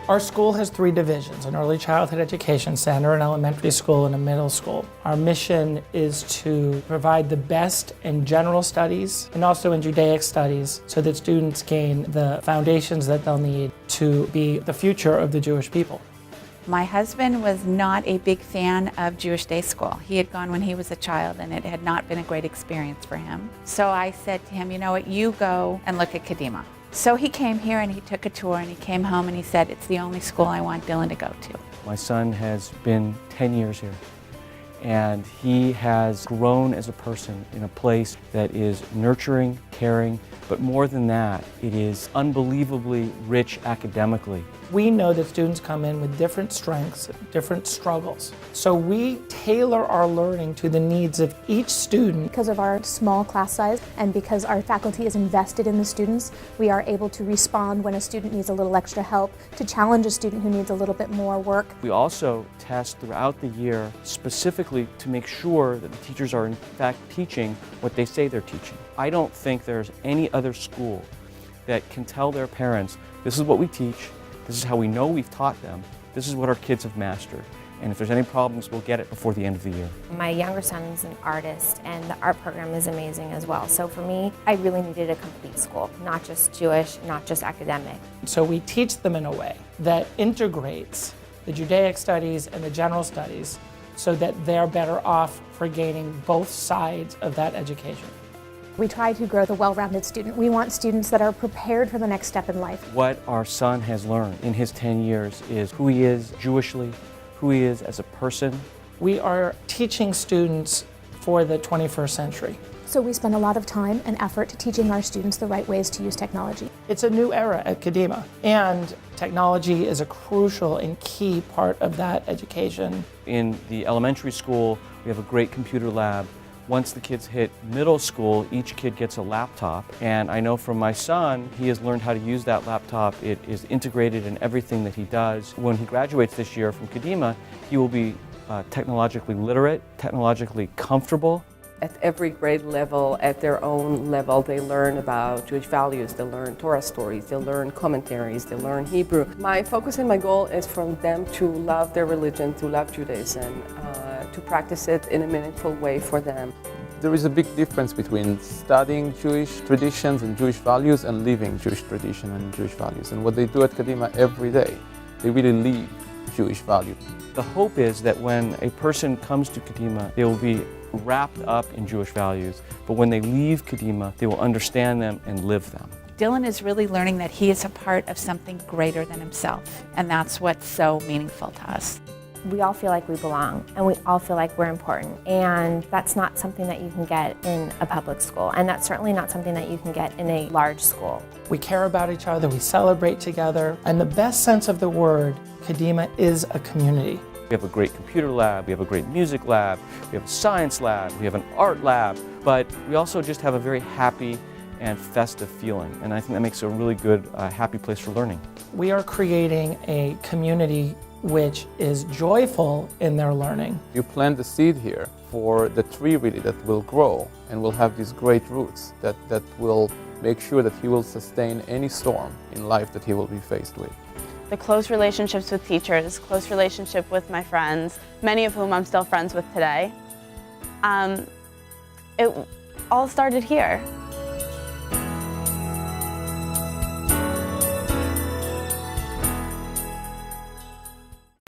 Our school has 3 divisions, an early childhood education center, an elementary school, and a middle school. Our mission is to provide the best in general studies and also in Judaic studies so that students gain the foundations that they'll need to be the future of the Jewish people. My husband was not a big fan of Jewish day school. He had gone when he was a child and it had not been a great experience for him. So I said to him, you know what, you go and look at Kadima. So he came here and he took a tour and he came home and he said, it's the only school I want Dylan to go to. My son has been 10 years here, and he has grown as a person in a place that is nurturing, caring, but more than that, it is unbelievably rich academically. We know that students come in with different strengths, different struggles. So we tailor our learning to the needs of each student. Because of our small class size and because our faculty is invested in the students, we are able to respond when a student needs a little extra help, to challenge a student who needs a little bit more work. We also test throughout the year specifically to make sure that the teachers are in fact teaching what they say they're teaching. I don't think there's any other school that can tell their parents, this is what we teach, this is how we know we've taught them, this is what our kids have mastered, and if there's any problems, we'll get it before the end of the year. My younger son's an artist, and the art program is amazing as well. So for me, I really needed a complete school, not just Jewish, not just academic. So we teach them in a way that integrates the Judaic studies and the general studies so that they're better off for gaining both sides of that education. We try to grow the well-rounded student. We want students that are prepared for the next step in life. What our son has learned in his 10 years is who he is Jewishly, who he is as a person. We are teaching students for the 21st century. So we spend a lot of time and effort teaching our students the right ways to use technology. It's a new era at Kadima, and technology is a crucial and key part of that education. In the elementary school, we have a great computer lab. Once the kids hit middle school, each kid gets a laptop, and I know from my son, he has learned how to use that laptop. It is integrated in everything that he does. When he graduates this year from Kadima, he will be technologically literate, technologically comfortable. At every grade level, at their own level, they learn about Jewish values, they learn Torah stories, they learn commentaries, they learn Hebrew. My focus and my goal is for them to love their religion, to love Judaism, to practice it in a meaningful way for them. There is a big difference between studying Jewish traditions and Jewish values and living Jewish tradition and Jewish values. And what they do at Kadima every day, they really live Jewish values. The hope is that when a person comes to Kadima, they will be wrapped up in Jewish values, but when they leave Kadima, they will understand them and live them. Dylan is really learning that he is a part of something greater than himself, and that's what's so meaningful to us. We all feel like we belong, and we all feel like we're important, and that's not something that you can get in a public school, and that's certainly not something that you can get in a large school. We care about each other, we celebrate together, and the best sense of the word, Kadima is a community. We have a great computer lab, we have a great music lab, we have a science lab, we have an art lab, but we also just have a very happy and festive feeling, and I think that makes it a really good, happy place for learning. We are creating a community which is joyful in their learning. You plant the seed here for the tree really that will grow and will have these great roots that will make sure that he will sustain any storm in life that he will be faced with. The close relationships with teachers, close relationship with my friends, many of whom I'm still friends with today. It all started here.